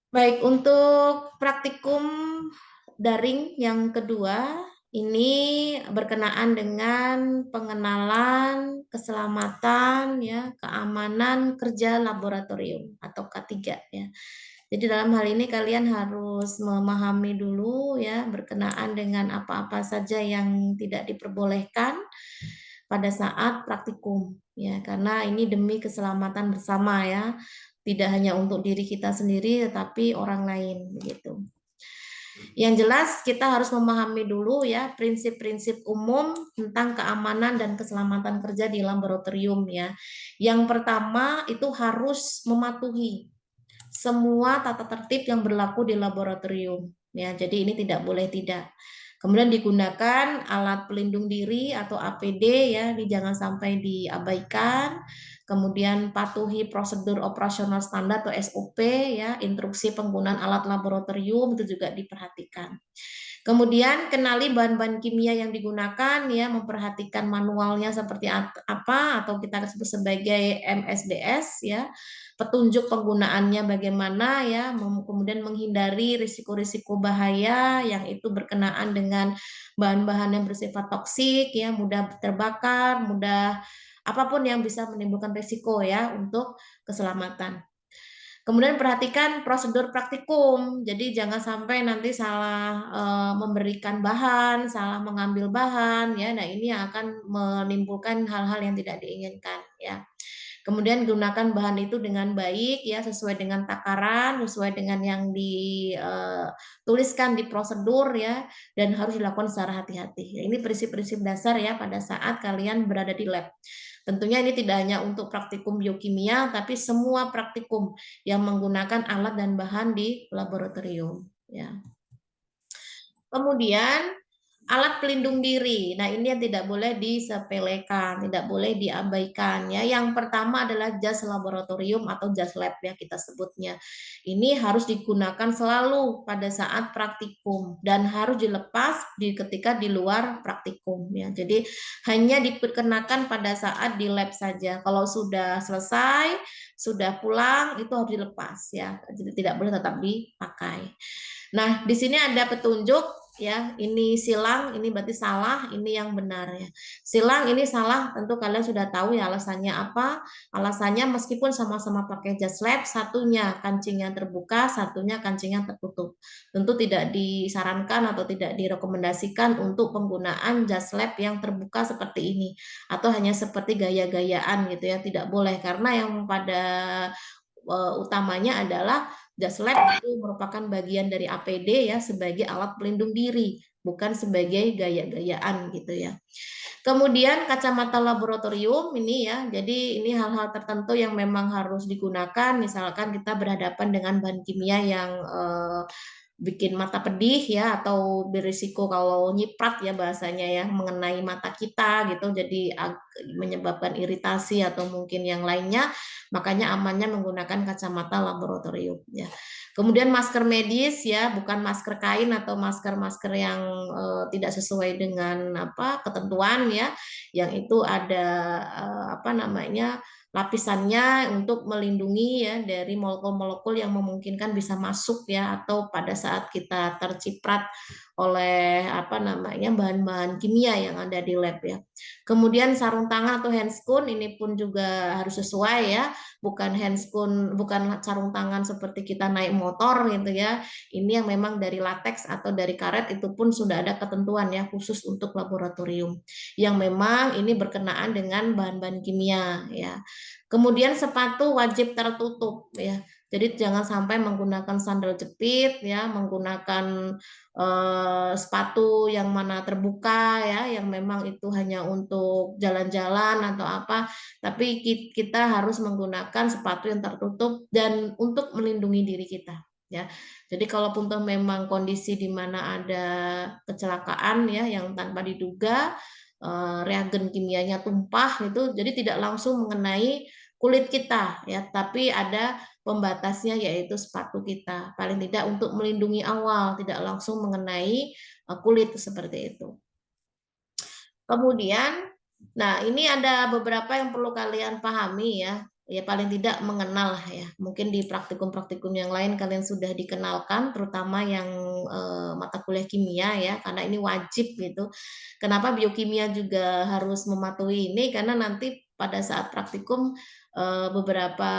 Baik, untuk praktikum daring yang kedua, ini berkenaan dengan pengenalan keselamatan ya, keamanan kerja laboratorium atau K3 ya. Jadi dalam hal ini kalian harus memahami dulu ya berkenaan dengan apa-apa saja yang tidak diperbolehkan pada saat praktikum ya, karena ini demi keselamatan bersama ya. Tidak hanya untuk diri kita sendiri tetapi orang lain begitu. Yang jelas kita harus memahami dulu ya prinsip-prinsip umum tentang keamanan dan keselamatan kerja di laboratorium ya. Yang pertama itu harus mematuhi semua tata tertib yang berlaku di laboratorium ya. Jadi ini tidak boleh tidak. Kemudian digunakan alat pelindung diri atau APD ya, jangan sampai diabaikan. Kemudian patuhi prosedur operasional standar atau SOP ya, instruksi penggunaan alat laboratorium itu juga diperhatikan. Kemudian kenali bahan-bahan kimia yang digunakan ya, memperhatikan manualnya seperti apa atau kita sebut sebagai MSDS ya. Petunjuk penggunaannya bagaimana ya, kemudian menghindari risiko-risiko bahaya yang itu berkenaan dengan bahan-bahan yang bersifat toksik ya, mudah terbakar, mudah apapun yang bisa menimbulkan risiko ya untuk keselamatan. Kemudian perhatikan prosedur praktikum. Jadi jangan sampai nanti salah memberikan bahan, salah mengambil bahan ya. Nah, ini yang akan menimbulkan hal-hal yang tidak diinginkan ya. Kemudian gunakan bahan itu dengan baik ya, sesuai dengan takaran, sesuai dengan yang dituliskan di prosedur ya, dan harus dilakukan secara hati-hati. Ini prinsip-prinsip dasar ya pada saat kalian berada di lab. Tentunya ini tidak hanya untuk praktikum biokimia, tapi semua praktikum yang menggunakan alat dan bahan di laboratorium ya. Kemudian alat pelindung diri. Nah, ini yang tidak boleh disepelekan, tidak boleh diabaikan ya. Yang pertama adalah jas laboratorium atau jas lab ya kita sebutnya. Ini harus digunakan selalu pada saat praktikum dan harus dilepas ketika di luar praktikum ya. Jadi hanya diperkenakan pada saat di lab saja. Kalau sudah selesai, sudah pulang itu harus dilepas ya. Jadi tidak boleh tetap dipakai. Nah, di sini ada petunjuk ya, ini silang, ini berarti salah, ini yang benar ya. Silang ini salah, tentu kalian sudah tahu ya alasannya apa. Alasannya meskipun sama-sama pakai jas lab, satunya kancingnya terbuka, satunya kancingnya tertutup. Tentu tidak disarankan atau tidak direkomendasikan untuk penggunaan jas lab yang terbuka seperti ini atau hanya seperti gaya-gayaan gitu ya, tidak boleh karena yang pada utamanya adalah jas lab itu merupakan bagian dari APD ya sebagai alat pelindung diri, bukan sebagai gaya-gayaan gitu ya. Kemudian kacamata laboratorium ini ya, jadi ini hal-hal tertentu yang memang harus digunakan, misalkan kita berhadapan dengan bahan kimia yang bikin mata pedih ya atau berisiko kalau nyiprat ya bahasanya ya mengenai mata kita gitu jadi menyebabkan iritasi atau mungkin yang lainnya, makanya amannya menggunakan kacamata laboratorium ya. Kemudian masker medis ya, bukan masker kain atau masker-masker yang tidak sesuai dengan apa ketentuan ya, yang itu ada apa namanya lapisannya untuk melindungi ya dari molekul-molekul yang memungkinkan bisa masuk ya atau pada saat kita terciprat oleh apa namanya bahan-bahan kimia yang ada di lab ya. Kemudian sarung tangan atau handscoon ini pun juga harus sesuai ya, bukan handscoon, bukan sarung tangan seperti kita naik motor gitu ya. Ini yang memang dari latex atau dari karet itu pun sudah ada ketentuan ya khusus untuk laboratorium yang memang ini berkenaan dengan bahan-bahan kimia ya. Kemudian sepatu wajib tertutup ya. Jadi jangan sampai menggunakan sandal jepit ya, menggunakan sepatu yang mana terbuka ya, yang memang itu hanya untuk jalan-jalan atau apa, tapi kita harus menggunakan sepatu yang tertutup dan untuk melindungi diri kita ya. Jadi kalaupun toh memang kondisi di mana ada kecelakaan ya yang tanpa diduga reagen kimianya tumpah itu jadi tidak langsung mengenai kulit kita ya, tapi ada pembatasnya yaitu sepatu kita. Paling tidak untuk melindungi awal, tidak langsung mengenai kulit seperti itu. Kemudian, nah ini ada beberapa yang perlu kalian pahami ya. ya paling tidak mengenal lah ya. Mungkin di praktikum-praktikum yang lain kalian sudah dikenalkan, terutama yang mata kuliah kimia ya, karena ini wajib gitu. Kenapa biokimia juga harus mematuhi ini? Karena nanti pada saat praktikum beberapa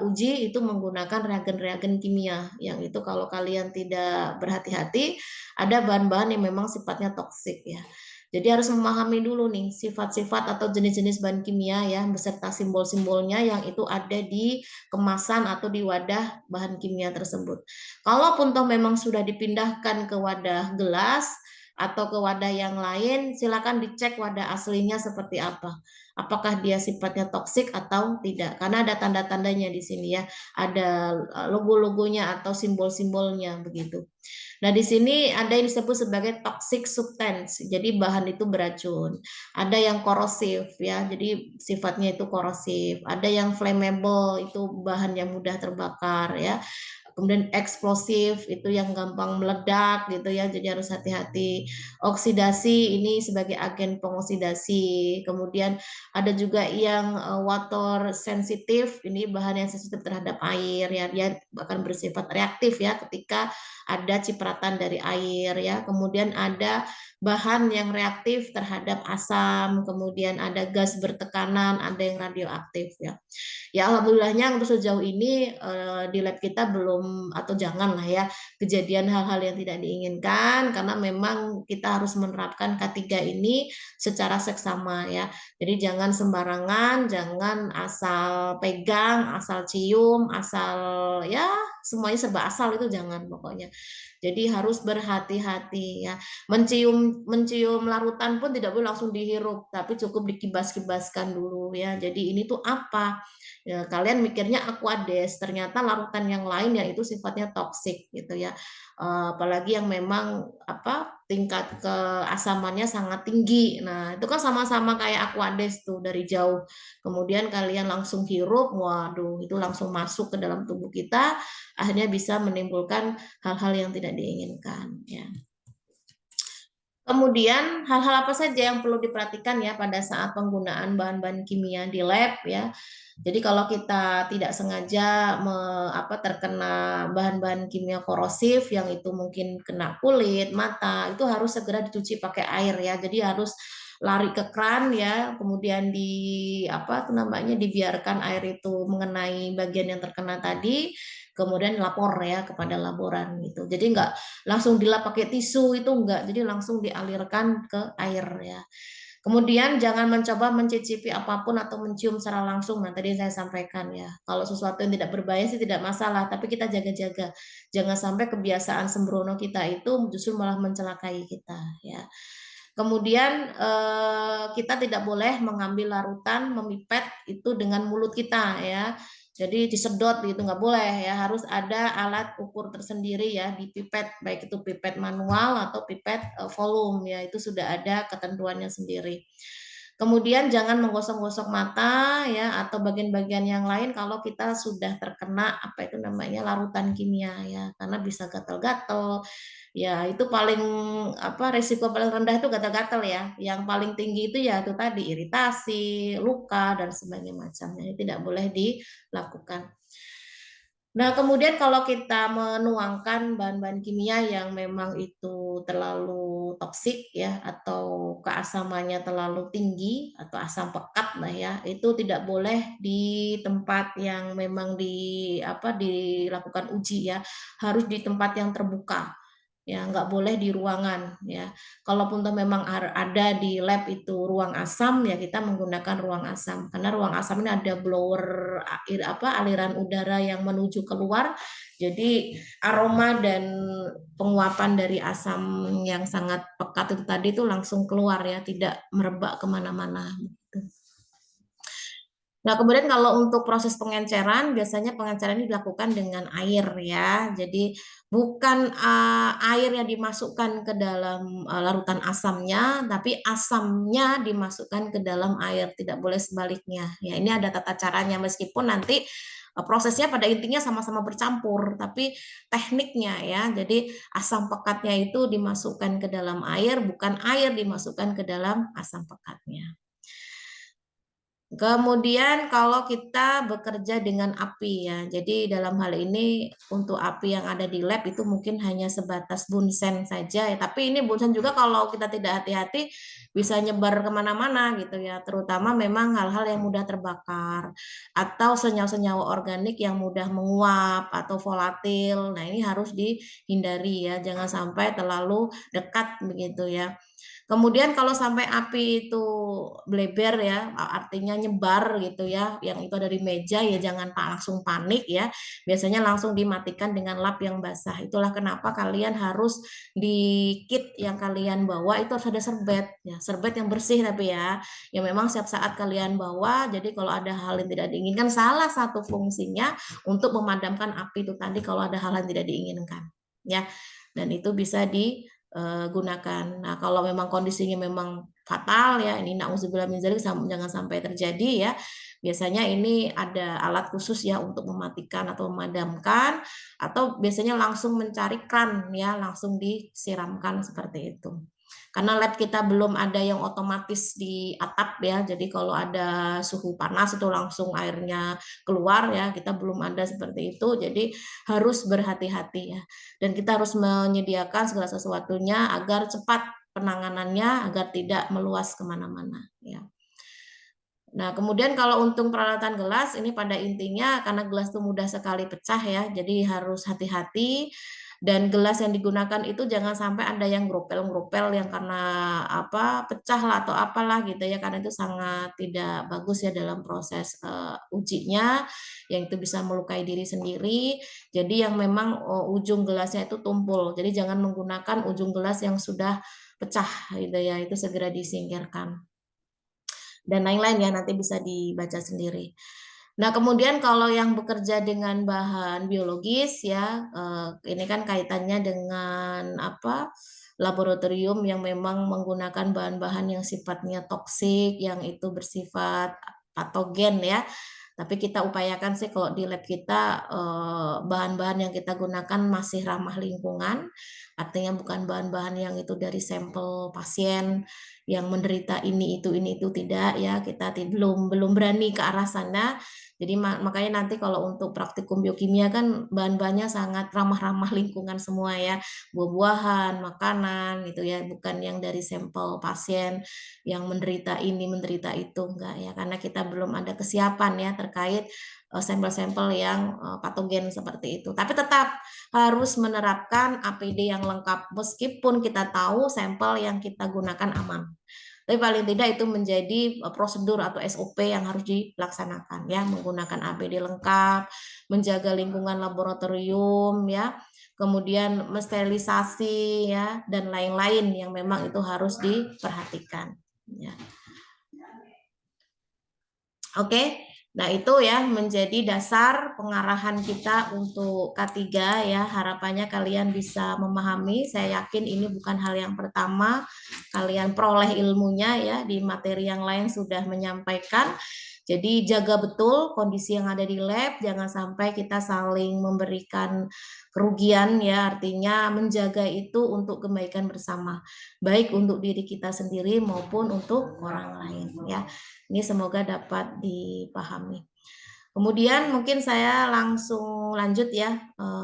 uji itu menggunakan reagen-reagen kimia, yang itu kalau kalian tidak berhati-hati, ada bahan-bahan yang memang sifatnya toksik ya. Jadi harus memahami dulu nih sifat-sifat atau jenis-jenis bahan kimia ya beserta simbol-simbolnya yang itu ada di kemasan atau di wadah bahan kimia tersebut. Kalaupun toh memang sudah dipindahkan ke wadah gelas atau ke wadah yang lain, silakan dicek wadah aslinya seperti apa. Apakah dia sifatnya toksik atau tidak? Karena ada tanda-tandanya di sini ya, ada logo-logonya atau simbol-simbolnya begitu. Nah, di sini ada yang disebut sebagai toxic substance. Jadi bahan itu beracun. Ada yang korosif ya. Jadi sifatnya itu korosif. Ada yang flammable, itu bahan yang mudah terbakar ya. Kemudian eksplosif itu yang gampang meledak gitu ya, jadi harus hati-hati. Oksidasi ini sebagai agen pengoksidasi. Kemudian ada juga yang water sensitif, ini bahan yang sensitif terhadap air ya, dia akan bersifat reaktif ya ketika ada cipratan dari air ya. Kemudian ada bahan yang reaktif terhadap asam, kemudian ada gas bertekanan, ada yang radioaktif ya. Ya alhamdulillahnya untuk sejauh ini di lab kita belum atau jangan lah ya kejadian hal-hal yang tidak diinginkan karena memang kita harus menerapkan K3 ini secara seksama ya. Jadi jangan sembarangan, jangan asal pegang, asal cium, asal ya semuanya serba asal itu jangan pokoknya. Jadi harus berhati-hati ya. Mencium mencium larutan pun tidak boleh langsung dihirup, tapi cukup dikibas-kibaskan dulu ya. Jadi ini tuh apa? Ya, kalian mikirnya Aquades, ternyata larutan yang lain ya itu sifatnya toksik gitu ya. Apalagi yang memang apa tingkat keasamannya sangat tinggi. Nah, itu kan sama-sama kayak Aquades tuh dari jauh. Kemudian kalian langsung hirup, waduh, itu langsung masuk ke dalam tubuh kita, akhirnya bisa menimbulkan hal-hal yang tidak diinginkan ya. Kemudian hal-hal apa saja yang perlu diperhatikan ya pada saat penggunaan bahan-bahan kimia di lab ya. Jadi kalau kita tidak sengaja terkena bahan-bahan kimia korosif yang itu mungkin kena kulit, mata, itu harus segera dicuci pakai air ya. Jadi harus lari ke kran ya, kemudian dibiarkan air itu mengenai bagian yang terkena tadi, kemudian lapor ya kepada laboran gitu. Jadi nggak langsung dilap pakai tisu itu enggak, jadi langsung dialirkan ke air ya. Kemudian jangan mencoba mencicipi apapun atau mencium secara langsung. Nah, tadi saya sampaikan ya, kalau sesuatu yang tidak berbahaya sih tidak masalah, tapi kita jaga-jaga. Jangan sampai kebiasaan sembrono kita itu justru malah mencelakai kita ya. Kemudian kita tidak boleh mengambil larutan, memipet itu dengan mulut kita ya. Jadi disedot gitu nggak boleh ya, harus ada alat ukur tersendiri ya di pipet, baik itu pipet manual atau pipet volume ya, itu sudah ada ketentuannya sendiri. Kemudian jangan menggosok-gosok mata ya atau bagian-bagian yang lain kalau kita sudah terkena apa itu namanya larutan kimia ya, karena bisa gatal-gatal. Ya, itu paling resiko paling rendah itu gatal-gatal ya. Yang paling tinggi itu ya itu tadi iritasi, luka dan sebagainya macamnya. Ini tidak boleh dilakukan. Nah, kemudian kalau kita menuangkan bahan-bahan kimia yang memang itu terlalu toksik ya atau keasamannya terlalu tinggi atau asam pekat lah ya, itu tidak boleh di tempat yang memang dilakukan uji ya, harus di tempat yang terbuka ya, nggak boleh di ruangan ya. Kalaupun toh memang ada di lab itu ruang asam ya kita menggunakan ruang asam karena ruang asam ini ada blower aliran udara yang menuju keluar, jadi aroma dan penguapan dari asam yang sangat pekat itu tadi itu langsung keluar ya, tidak merebak kemana-mana. Nah, kemudian kalau untuk proses pengenceran, biasanya pengenceran ini dilakukan dengan air ya. Jadi bukan air yang dimasukkan ke dalam larutan asamnya, tapi asamnya dimasukkan ke dalam air, tidak boleh sebaliknya. Ya, ini ada tata caranya meskipun nanti prosesnya pada intinya sama-sama bercampur, tapi tekniknya ya. Jadi asam pekatnya itu dimasukkan ke dalam air, bukan air dimasukkan ke dalam asam pekatnya. Kemudian kalau kita bekerja dengan api ya, jadi dalam hal ini untuk api yang ada di lab itu mungkin hanya sebatas bunsen saja ya, tapi ini bunsen juga kalau kita tidak hati-hati bisa nyebar kemana-mana gitu ya, terutama memang hal-hal yang mudah terbakar atau senyawa-senyawa organik yang mudah menguap atau volatil. Nah ini harus dihindari ya, jangan sampai terlalu dekat begitu ya. Kemudian kalau sampai api itu bleber ya, artinya nyebar gitu ya, yang itu ada di meja ya jangan langsung panik ya. Biasanya langsung dimatikan dengan lap yang basah. Itulah kenapa kalian harus di kit yang kalian bawa itu harus ada serbet ya, serbet yang bersih tapi ya, yang memang setiap saat kalian bawa. Jadi kalau ada hal yang tidak diinginkan, salah satu fungsinya untuk memadamkan api itu tadi kalau ada hal yang tidak diinginkan ya. Dan itu bisa di gunakan. Nah, kalau memang kondisinya memang fatal ya, ini nauzubillah min dzalik jangan sampai terjadi ya. Biasanya ini ada alat khusus ya untuk mematikan atau memadamkan atau biasanya langsung mencari kran ya, langsung disiramkan seperti itu. Karena lab kita belum ada yang otomatis di atap ya, jadi kalau ada suhu panas itu langsung airnya keluar ya, kita belum ada seperti itu, jadi harus berhati-hati ya. Dan kita harus menyediakan segala sesuatunya agar cepat penanganannya, agar tidak meluas kemana-mana ya. Nah, kemudian kalau untuk peralatan gelas, ini pada intinya karena gelas itu mudah sekali pecah ya, jadi harus hati-hati. Dan gelas yang digunakan itu jangan sampai ada yang gropel-gropel yang karena apa pecah lah atau apalah gitu ya, karena itu sangat tidak bagus ya dalam proses ujinya, yang itu bisa melukai diri sendiri. Jadi yang memang ujung gelasnya itu tumpul. Jadi jangan menggunakan ujung gelas yang sudah pecah gitu ya, itu segera disingkirkan dan lain-lain ya nanti bisa dibaca sendiri. Nah, kemudian kalau yang bekerja dengan bahan biologis ya, ini kan kaitannya dengan apa? Laboratorium yang memang menggunakan bahan-bahan yang sifatnya toksik, yang itu bersifat patogen ya. Tapi kita upayakan sih kalau di lab kita bahan-bahan yang kita gunakan masih ramah lingkungan, artinya bukan bahan-bahan yang itu dari sampel pasien yang menderita ini itu tidak ya, kita belum berani ke arah sana. Jadi makanya nanti kalau untuk praktikum biokimia kan bahan-bahannya sangat ramah-ramah lingkungan semua ya, buah-buahan, makanan gitu ya, bukan yang dari sampel pasien yang menderita ini, menderita itu enggak ya, karena kita belum ada kesiapan ya terkait sampel-sampel yang patogen seperti itu. Tapi tetap harus menerapkan APD yang lengkap meskipun kita tahu sampel yang kita gunakan aman. Tapi paling tidak itu menjadi prosedur atau SOP yang harus dilaksanakan ya, menggunakan APD lengkap, menjaga lingkungan laboratorium ya, kemudian mensterilisasi ya dan lain-lain yang memang itu harus diperhatikan ya. Oke. Nah, itu ya menjadi dasar pengarahan kita untuk K3 ya. Harapannya kalian bisa memahami. Saya yakin ini bukan hal yang pertama kalian peroleh ilmunya ya, di materi yang lain sudah menyampaikan. Jadi jaga betul kondisi yang ada di lab, jangan sampai kita saling memberikan kerugian ya, artinya menjaga itu untuk kebaikan bersama, baik untuk diri kita sendiri maupun untuk orang lain ya. Ini semoga dapat dipahami. Kemudian mungkin saya langsung lanjut ya,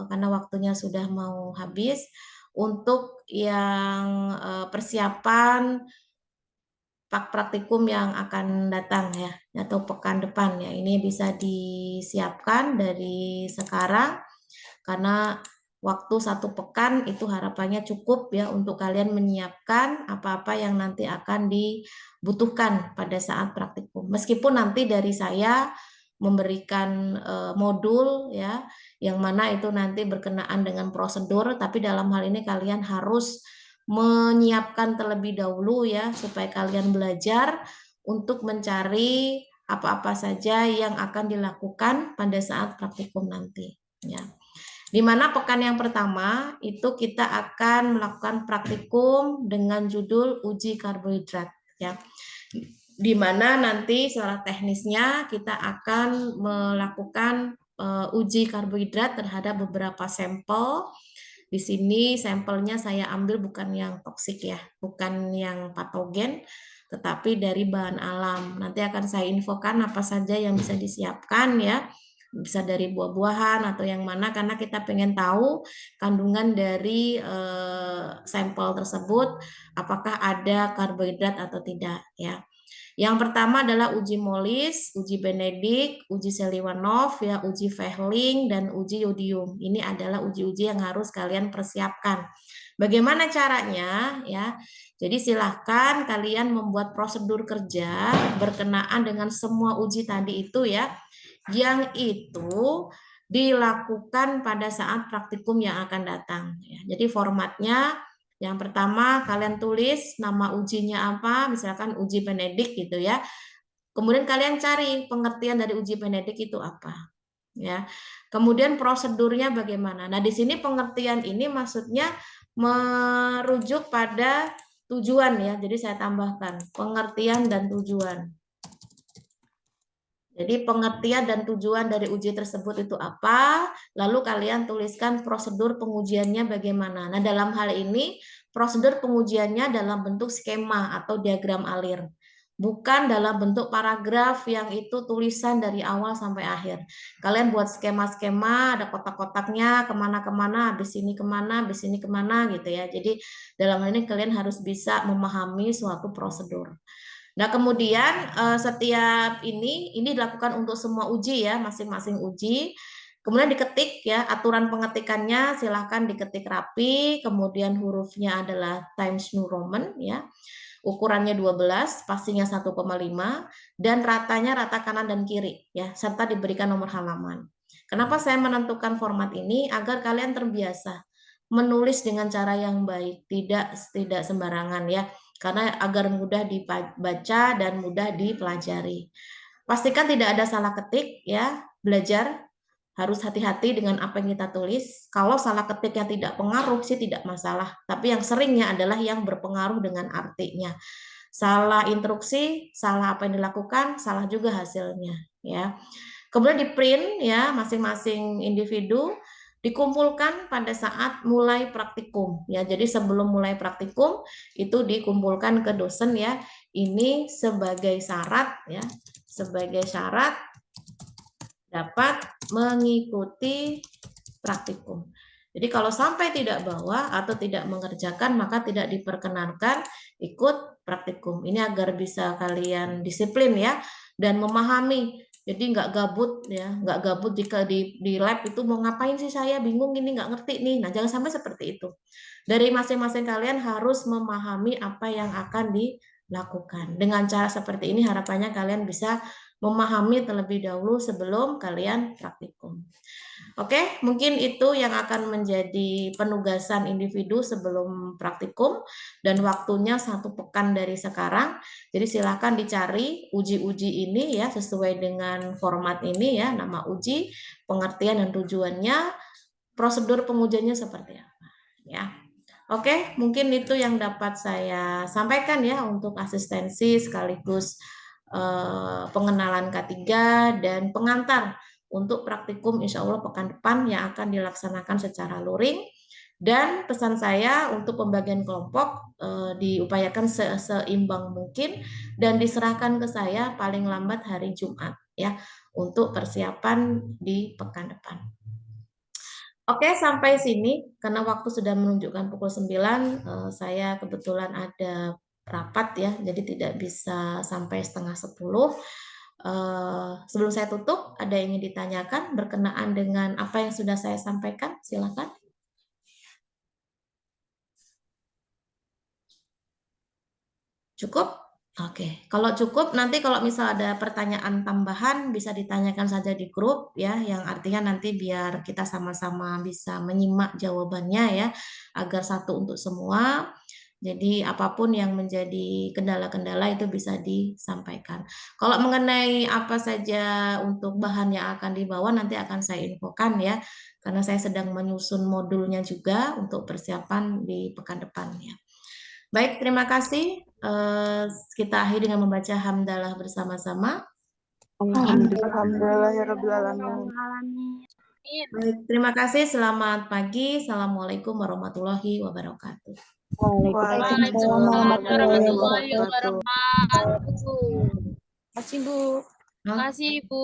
karena waktunya sudah mau habis. Untuk yang persiapan praktikum yang akan datang ya, atau pekan depan ya, ini bisa disiapkan dari sekarang, karena waktu 1 pekan itu harapannya cukup ya untuk kalian menyiapkan apa-apa yang nanti akan dibutuhkan pada saat praktikum. Meskipun nanti dari saya memberikan modul ya, yang mana itu nanti berkenaan dengan prosedur, tapi dalam hal ini kalian harus menyiapkan terlebih dahulu ya, supaya kalian belajar untuk mencari apa-apa saja yang akan dilakukan pada saat praktikum nanti ya. Di mana pekan yang pertama itu kita akan melakukan praktikum dengan judul uji karbohidrat ya. Di mana nanti secara teknisnya kita akan melakukan uji karbohidrat terhadap beberapa sampel. Di sini sampelnya saya ambil bukan yang toksik ya, bukan yang patogen, tetapi dari bahan alam. Nanti akan saya infokan apa saja yang bisa disiapkan ya. Bisa dari buah-buahan atau yang mana, karena kita pengen tahu kandungan dari sampel tersebut apakah ada karbohidrat atau tidak ya. Yang pertama adalah uji Molis, uji Benedik, uji Seliwanov, ya, uji Fehling, dan uji yodium. Ini adalah uji-uji yang harus kalian persiapkan. Bagaimana caranya? Ya, jadi silahkan kalian membuat prosedur kerja berkenaan dengan semua uji tadi itu ya, yang itu dilakukan pada saat praktikum yang akan datang. Ya, jadi formatnya yang pertama kalian tulis nama ujinya apa, misalkan uji Benedik gitu ya. Kemudian kalian cari pengertian dari uji Benedik itu apa. Ya. Kemudian prosedurnya bagaimana. Nah, di sini pengertian ini maksudnya merujuk pada tujuan ya. Jadi saya tambahkan pengertian dan tujuan. Jadi pengertian dan tujuan dari uji tersebut itu apa, lalu kalian tuliskan prosedur pengujiannya bagaimana. Nah, dalam hal ini prosedur pengujiannya dalam bentuk skema atau diagram alir. Bukan dalam bentuk paragraf yang itu tulisan dari awal sampai akhir. Kalian buat skema-skema, ada kotak-kotaknya, kemana-kemana, habis ini kemana, habis ini kemana gitu ya. Jadi dalam hal ini kalian harus bisa memahami suatu prosedur. Nah, kemudian setiap ini dilakukan untuk semua uji ya, masing-masing uji. Kemudian diketik ya, aturan pengetikannya silahkan diketik rapi, kemudian hurufnya adalah Times New Roman ya. Ukurannya 12, spasinya 1,5 dan ratanya rata kanan dan kiri ya, serta diberikan nomor halaman. Kenapa saya menentukan format ini? Agar kalian terbiasa menulis dengan cara yang baik, tidak sembarangan ya, karena agar mudah dibaca dan mudah dipelajari. Pastikan tidak ada salah ketik ya, belajar harus hati-hati dengan apa yang kita tulis. Kalau salah ketik yang tidak pengaruh sih tidak masalah, tapi yang seringnya adalah yang berpengaruh dengan artinya. Salah instruksi, salah apa yang dilakukan, salah juga hasilnya ya. Kemudian di print ya, masing-masing individu dikumpulkan pada saat mulai praktikum ya. Jadi sebelum mulai praktikum itu dikumpulkan ke dosen ya. Ini sebagai syarat ya, sebagai syarat dapat mengikuti praktikum. Jadi kalau sampai tidak bawa atau tidak mengerjakan maka tidak diperkenankan ikut praktikum. Ini agar bisa kalian disiplin ya dan memahami. Jadi nggak gabut ya, nggak gabut jika di lab itu mau ngapain sih saya bingung ini nggak ngerti nih. Nah jangan sampai seperti itu. Dari masing-masing kalian harus memahami apa yang akan dilakukan. Dengan cara seperti ini harapannya kalian bisa memahami terlebih dahulu sebelum kalian praktikum. Oke, mungkin itu yang akan menjadi penugasan individu sebelum praktikum dan waktunya 1 pekan dari sekarang. Jadi silakan dicari uji-uji ini ya sesuai dengan format ini ya, nama uji, pengertian dan tujuannya, prosedur pengujiannya seperti apa ya. Oke, mungkin itu yang dapat saya sampaikan ya untuk asistensi sekaligus pengenalan K3 dan pengantar untuk praktikum insya Allah pekan depan yang akan dilaksanakan secara luring. Dan pesan saya untuk pembagian kelompok diupayakan seimbang mungkin dan diserahkan ke saya paling lambat hari Jumat ya untuk persiapan di pekan depan. Oke, sampai sini karena waktu sudah menunjukkan pukul 9, saya kebetulan ada rapat ya, jadi tidak bisa sampai setengah 10. Sebelum saya tutup, ada yang ingin ditanyakan berkenaan dengan apa yang sudah saya sampaikan? Silakan. Cukup? Oke, kalau cukup nanti kalau misal ada pertanyaan tambahan bisa ditanyakan saja di grup ya, yang artinya nanti biar kita sama-sama bisa menyimak jawabannya ya, agar satu untuk semua. Jadi apapun yang menjadi kendala-kendala itu bisa disampaikan. Kalau mengenai apa saja untuk bahan yang akan dibawa nanti akan saya infokan ya, karena saya sedang menyusun modulnya juga untuk persiapan di pekan depannya. Baik, terima kasih. Kita akhiri dengan membaca hamdalah bersama-sama. Alhamdulillahirrahmanirrahim. Baik, terima kasih. Selamat pagi. Assalamualaikum warahmatullahi wabarakatuh. Waalaikumsalam Waalaikumsalam warahmatullahi warahmatullahi wabarakatuh. wabarakatuh. Makasih, Bu. Makasih, Bu.